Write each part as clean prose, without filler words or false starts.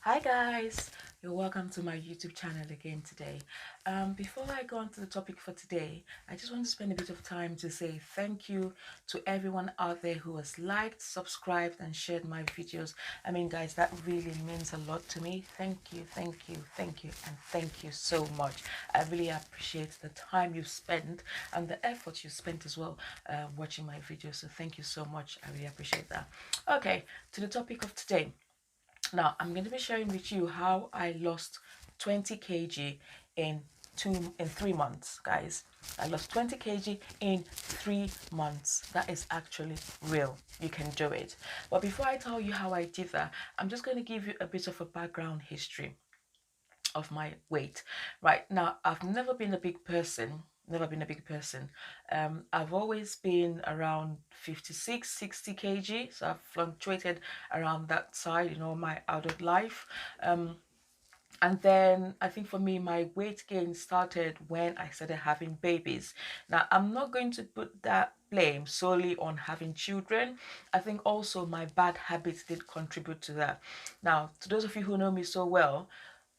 Hi guys, you're welcome to my YouTube channel again today. Before I go on to the topic for today, I just want to spend a bit of time to say thank you to everyone out there who has liked, subscribed and shared my videos. I mean guys, that really means a lot to me. Thank you, thank you, thank you and thank you so much. I really appreciate the time you've spent and the effort you spent as well watching my videos. So thank you so much. I really appreciate that. Okay, to the topic of today. Now, I'm going to be sharing with you how I lost 20 kg in 3 months, guys. I lost 20 kg in 3 months. That is actually real. You can do it. But before I tell you how I did that, I'm just going to give you a bit of a background history of my weight. Right now, I've never been a big person. Never been a big person. I've always been around 56, 60 kg. So I've fluctuated around that side, my adult life. And then I think for me, my weight gain started when I started having babies. Now, I'm not going to put that blame solely on having children. I think also my bad habits did contribute to that. Now, to those of you who know me so well,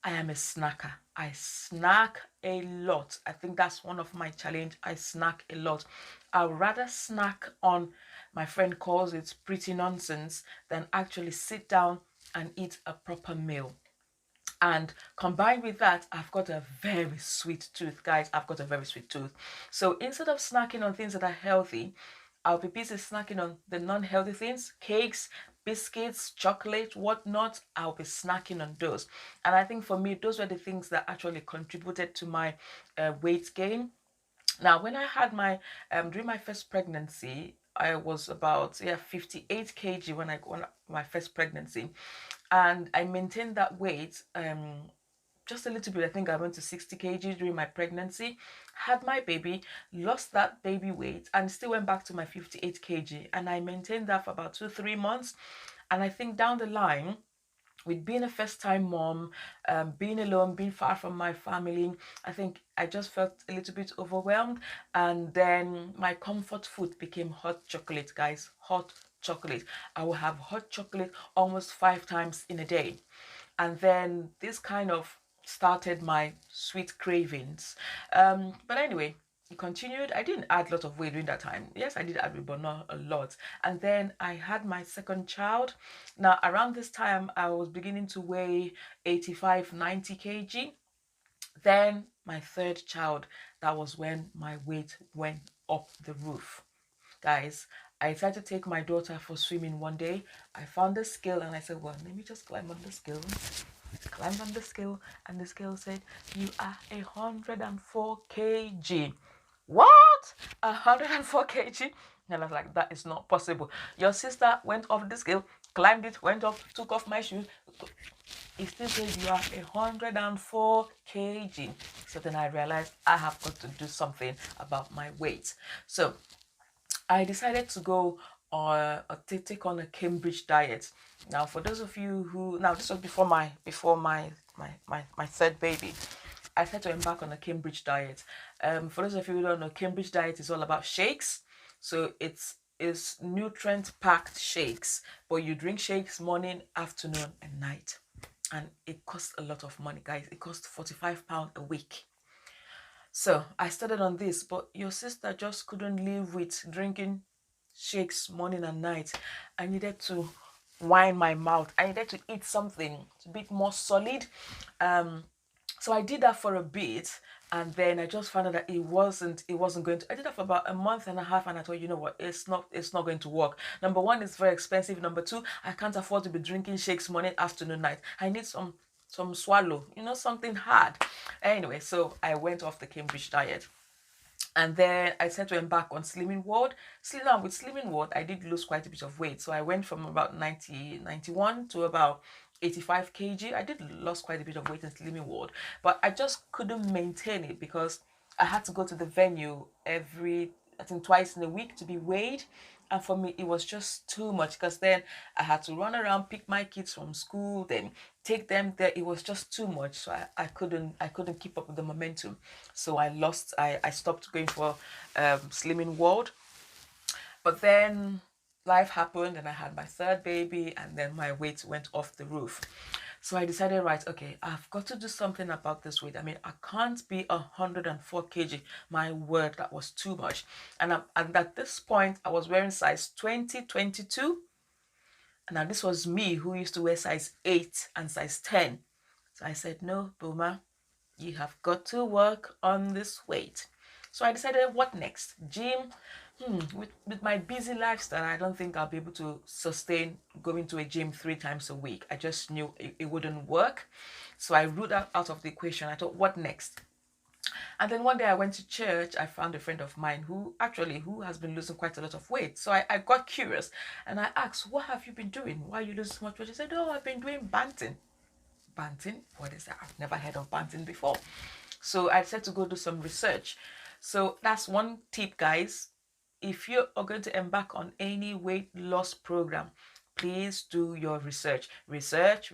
I am a snacker. I snack a lot. I think that's one of my challenge. I snack a lot. I'd rather snack on, my friend calls it pretty nonsense, than actually sit down and eat a proper meal. And combined with that, I've got a very sweet tooth, guys. I've got a very sweet tooth. So instead of snacking on things that are healthy, I'll be busy snacking on the non-healthy things, cakes, biscuits, chocolate, whatnot. I'll be snacking on those. And I think for me, those were the things that actually contributed to my weight gain. Now, when I had during my first pregnancy, I was about 58 kg when my first pregnancy, and I maintained that weight just a little bit. I think I went to 60 kg during my pregnancy, had my baby, lost that baby weight, and still went back to my 58 kg, and I maintained that for about 2-3 months. And I think down the line, with being a first time mom, being alone, being far from my family, I think I just felt a little bit overwhelmed. And then my comfort food became hot chocolate, guys. Hot chocolate. I will have hot chocolate almost 5 times in a day. And then this kind of started my sweet cravings. But anyway, it continued. I didn't add a lot of weight during that time. Yes, I did add weight, but not a lot. And then I had my second child. Now, around this time, I was beginning to weigh 85, 90 kg. Then my third child, that was when my weight went up the roof. Guys, I decided to take my daughter for swimming one day. I found the scale and I said, well, let me just climb on the scale. Climbed on the scale and the scale said, you are 104 kg. What? 104 kg? And I was like, that is not possible. Your sister went off the scale, climbed it, went off, took off my shoes. It still says you are 104 kg. So then I realized I have got to do something about my weight. So I decided to go to take on a Cambridge diet. Now, for those of you who, now this was before my third baby. I had to embark on a Cambridge diet. For those of you who don't know, Cambridge diet is all about shakes. So it's nutrient packed shakes, but you drink shakes morning, afternoon, and night. And it costs a lot of money, guys. It costs £45 a week. So I started on this, but your sister just couldn't live with drinking shakes morning and night. I needed to wine my mouth. I needed to eat something a bit more solid. So I did that for a bit, and then I just found out that it wasn't going to. I did that for about a month and a half, and I thought, you know what, it's not going to work. Number one, it's very expensive. Number two, I can't afford to be drinking shakes morning, afternoon, night. I need some swallow, something hard. Anyway, so I went off the Cambridge diet. And then I started to embark on Slimming World. Now with Slimming World, I did lose quite a bit of weight. So I went from about 91 to about 85 kg. I did lose quite a bit of weight in Slimming World, but I just couldn't maintain it because I had to go to the venue I think twice in a week to be weighed. And for me, it was just too much because then I had to run around, pick my kids from school, then take them there. It was just too much. So I couldn't keep up with the momentum. So I stopped going for Slimming World. But then life happened and I had my third baby and then my weight went off the roof. So I decided, right, okay, I've got to do something about this weight. I mean, I can't be 104 kg. My word, that was too much. And at this point, I was wearing size 20, 22. And now this was me who used to wear size 8 and size 10. So I said, no, Boomer, you have got to work on this weight. So I decided, what next? Gym. With my busy lifestyle, I don't think I'll be able to sustain going to a gym 3 times a week. I just knew it wouldn't work. So I ruled that out of the equation. I thought, what next? And then one day I went to church. I found a friend of mine who has been losing quite a lot of weight. So I got curious and I asked, what have you been doing? Why are you losing so much weight? She said, oh, I've been doing banting. Banting? What is that? I've never heard of banting before. So I decided to go do some research. So that's one tip, guys. If you are going to embark on any weight loss program, please do your research. Research.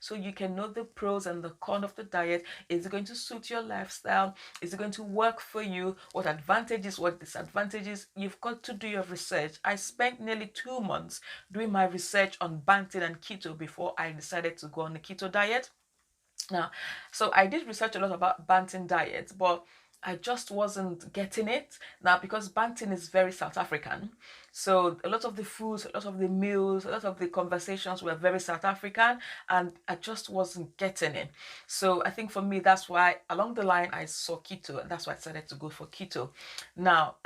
So you can know the pros and the cons of the diet. Is it going to suit your lifestyle? Is it going to work for you? What advantages, what disadvantages? You've got to do your research. I spent nearly 2 months doing my research on banting and keto before I decided to go on the keto diet. Now, so I did research a lot about banting diet, but I just wasn't getting it. Now, because banting is very South African, so a lot of the foods, a lot of the meals, a lot of the conversations were very South African, and I just wasn't getting it. So I think for me, that's why along the line I saw keto, and that's why I decided to go for keto. Now,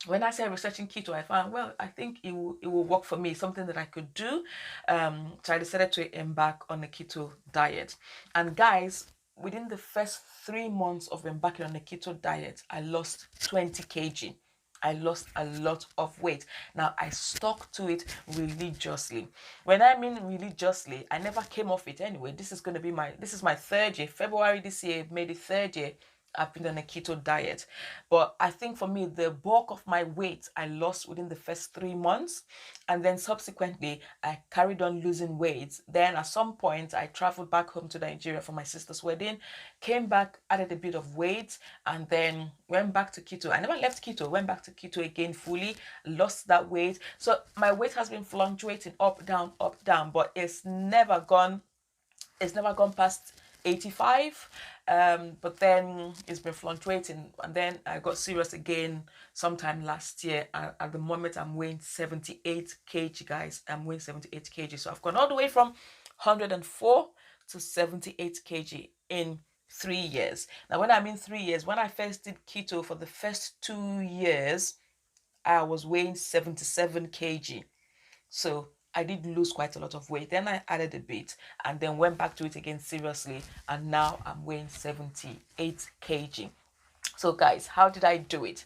when I started researching keto, I found, well, I think it will work for me, something that I could do. So I decided to embark on a keto diet. And guys, within the first 3 months of embarking on a keto diet, I lost 20 kg. I lost a lot of weight. Now, I stuck to it religiously. When I mean religiously, I never came off it anyway. This is my 3rd year. February this year made the 3rd year I've been on a keto diet. But I think for me, the bulk of my weight I lost within the first 3 months. And then subsequently, I carried on losing weight. Then at some point, I traveled back home to Nigeria for my sister's wedding, came back, added a bit of weight, and then went back to keto. I never left keto, went back to keto again fully, lost that weight. So my weight has been fluctuating up, down, but it's never gone past 85. But then it's been fluctuating, and then I got serious again sometime last year. At the moment, I'm weighing 78 kg, guys. I'm weighing 78 kg. So I've gone all the way from 104 to 78 kg in 3 years. Now, when I mean 3 years, when I first did keto for the first 2 years, I was weighing 77 kg. So I did lose quite a lot of weight. Then I added a bit and then went back to it again seriously. And now I'm weighing 78 kg. So guys, how did I do it?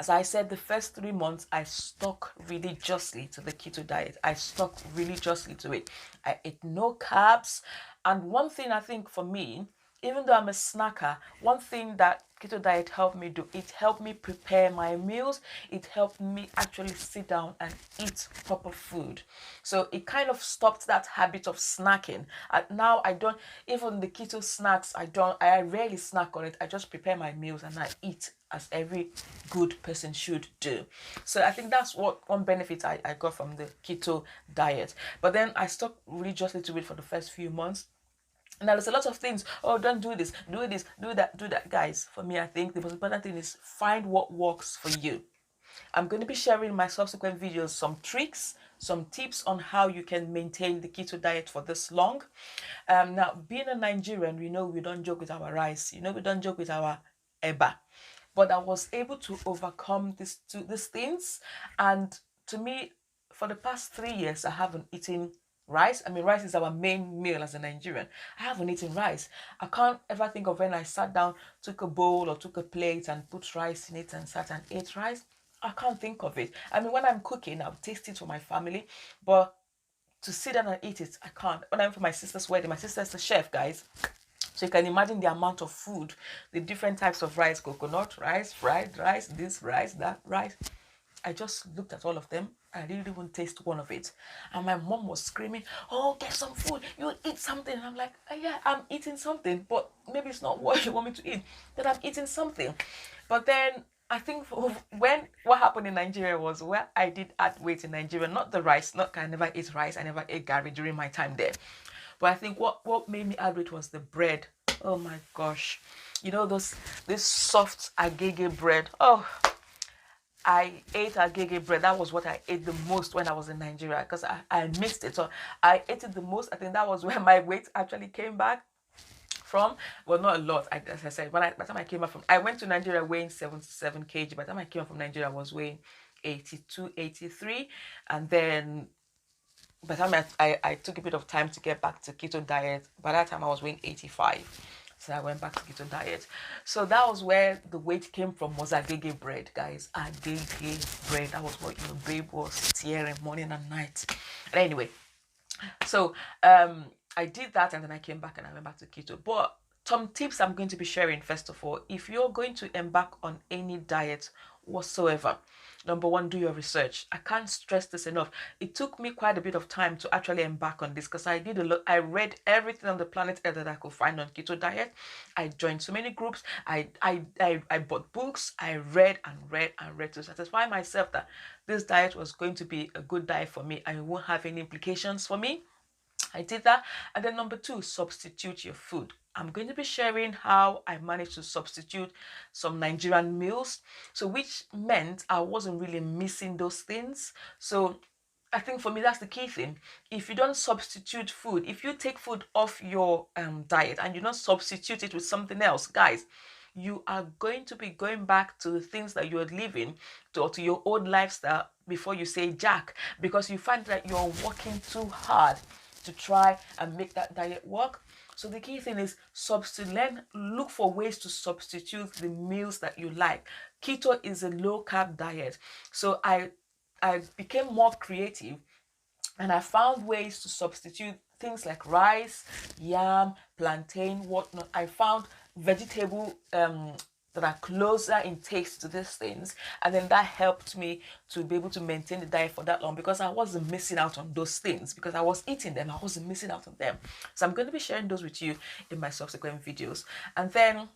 As I said, the first 3 months, I stuck religiously to the keto diet. I stuck religiously to it. I ate no carbs. And one thing I think for me, even though I'm a snacker, one thing that keto diet helped me do, it helped me prepare my meals. It helped me actually sit down and eat proper food. So it kind of stopped that habit of snacking. Now I don't, even the keto snacks, I rarely snack on it. I just prepare my meals and I eat as every good person should do. So I think that's one benefit I got from the keto diet. But then I stuck religiously to it for the first few months. Now there's a lot of things. Oh, don't do this, do that. Guys, for me, I think the most important thing is find what works for you. I'm going to be sharing in my subsequent videos some tricks, some tips on how you can maintain the keto diet for this long. Now, being a Nigerian, we know we don't joke with our rice. We don't joke with our eba. But I was able to overcome these things. And to me, for the past 3 years, I haven't eaten rice. I mean, rice is our main meal as a Nigerian. I haven't eaten rice. I can't ever think of when I sat down, took a bowl or took a plate and put rice in it and sat and ate rice. I can't think of it. I mean, when I'm cooking, I'll taste it for my family, but to sit down and eat it, I can't. When I'm for my sister's wedding, my sister's a chef, guys. So you can imagine the amount of food, the different types of rice, coconut rice, fried rice, this rice, that rice. I just looked at all of them. I didn't even taste one of it. And my mom was screaming, oh, get some food. You eat something. And I'm like, yeah, I'm eating something. But maybe it's not what you want me to eat. That I'm eating something. But then I think what happened in Nigeria was where I did add weight in Nigeria. Not the rice. I never ate rice. I never ate gari during my time there. But I think what made me add weight was the bread. Oh my gosh, you know this soft agege bread. Oh, I ate agege bread. That was what I ate the most when I was in Nigeria, because I missed it. So I ate it the most. I think that was where my weight actually came back from. Well, not a lot. As I said, by the time I came back from, I went to Nigeria weighing 77 kg. By the time I came back from Nigeria, I was weighing 82, 83. And then by the time I took a bit of time to get back to keto diet, by that time I was weighing 85. So I went back to keto diet. So that was where the weight came from, was agege bread, guys. Agege bread. That was what your babe was tearing morning and night. And anyway, so I did that, and then I came back and I went back to keto. But some tips I'm going to be sharing. First of all, if you're going to embark on any diet whatsoever, number one, do your research. I can't stress this enough. It took me quite a bit of time to actually embark on this, because I did a lot. I read everything on the planet Earth that I could find on keto diet. I joined so many groups. I bought books. I read and read and read to satisfy myself that this diet was going to be a good diet for me and it won't have any implications for me. I did that. And then number two, substitute your food. I'm going to be sharing how I managed to substitute some Nigerian meals. So which meant I wasn't really missing those things. So I think for me, that's the key thing. If you don't substitute food, if you take food off your diet and you don't substitute it with something else, guys, you are going to be going back to the things that you're living, to your old lifestyle before you say jack, because you find that you're working too hard to try and make that diet work. So the key thing is look for ways to substitute the meals that you like. Keto is a low carb diet. So I became more creative, and I found ways to substitute things like rice, yam, plantain, whatnot. I found vegetable that are closer in taste to these things, and then that helped me to be able to maintain the diet for that long, because I wasn't missing out on those things, because I was eating them. I wasn't missing out on them. So I'm going to be sharing those with you in my subsequent videos. And then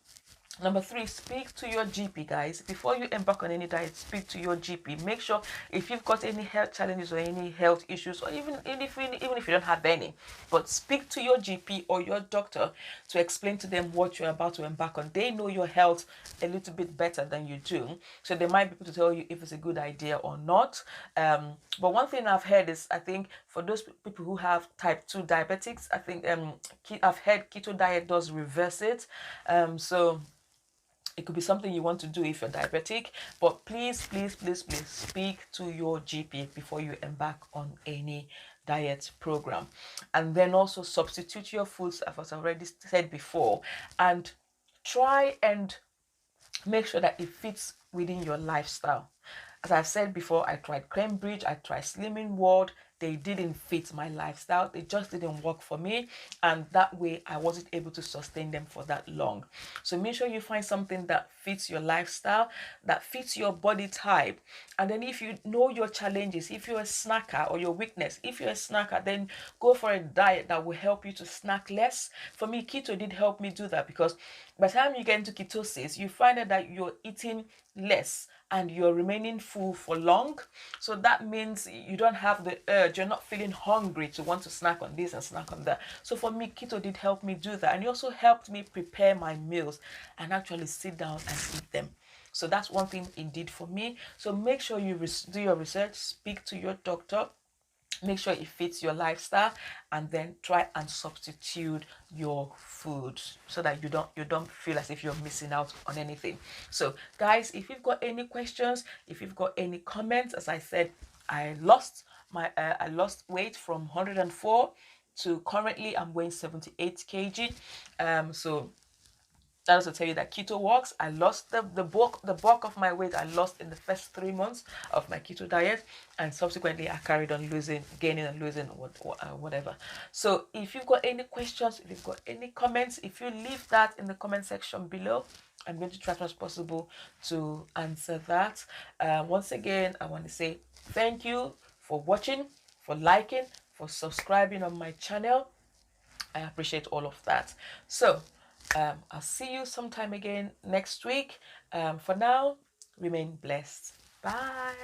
number three, speak to your GP, guys. Before you embark on any diet, speak to your GP. Make sure if you've got any health challenges or any health issues, or even if you don't have any, but speak to your GP or your doctor to explain to them what you're about to embark on. They know your health a little bit better than you do, so they might be able to tell you if it's a good idea or not. But one thing I've heard is, I think for those people who have type 2 diabetics, I think I've heard keto diet does reverse it. So it could be something you want to do if you're diabetic, but please, please, please, please speak to your GP before you embark on any diet program. And then also substitute your foods, as I already said before, and try and make sure that it fits within your lifestyle. As I've said before, I tried Cambridge, I tried Slimming World. They didn't fit my lifestyle. They just didn't work for me. And that way, I wasn't able to sustain them for that long. So make sure you find something that fits your lifestyle, that fits your body type. And then if you know your challenges, if you're a snacker, or your weakness, if you're a snacker, then go for a diet that will help you to snack less. For me, keto did help me do that, because by the time you get into ketosis, you find out that you're eating less and you're remaining full for long. So that means you don't have the urge, you're not feeling hungry to want to snack on this and snack on that. So for me, keto did help me do that, and it also helped me prepare my meals and actually sit down and eat them. So that's one thing it did for me. So make sure you do your research, speak to your doctor, make sure it fits your lifestyle, and then try and substitute your food so that you don't feel as if you're missing out on anything. So guys, if you've got any questions, if you've got any comments, as I said, I lost weight from 104 to currently I'm weighing 78 kg. So that also tell you that keto works. I lost the bulk of my weight I lost in the first 3 months of my keto diet, and subsequently I carried on gaining and losing whatever. So if you've got any questions, if you've got any comments, if you leave that in the comment section below, I'm going to try as much as possible to answer that. Once again, I want to say thank you for watching, for liking, for subscribing on my channel. I appreciate all of that. So I'll see you sometime again next week. For now, remain blessed. Bye.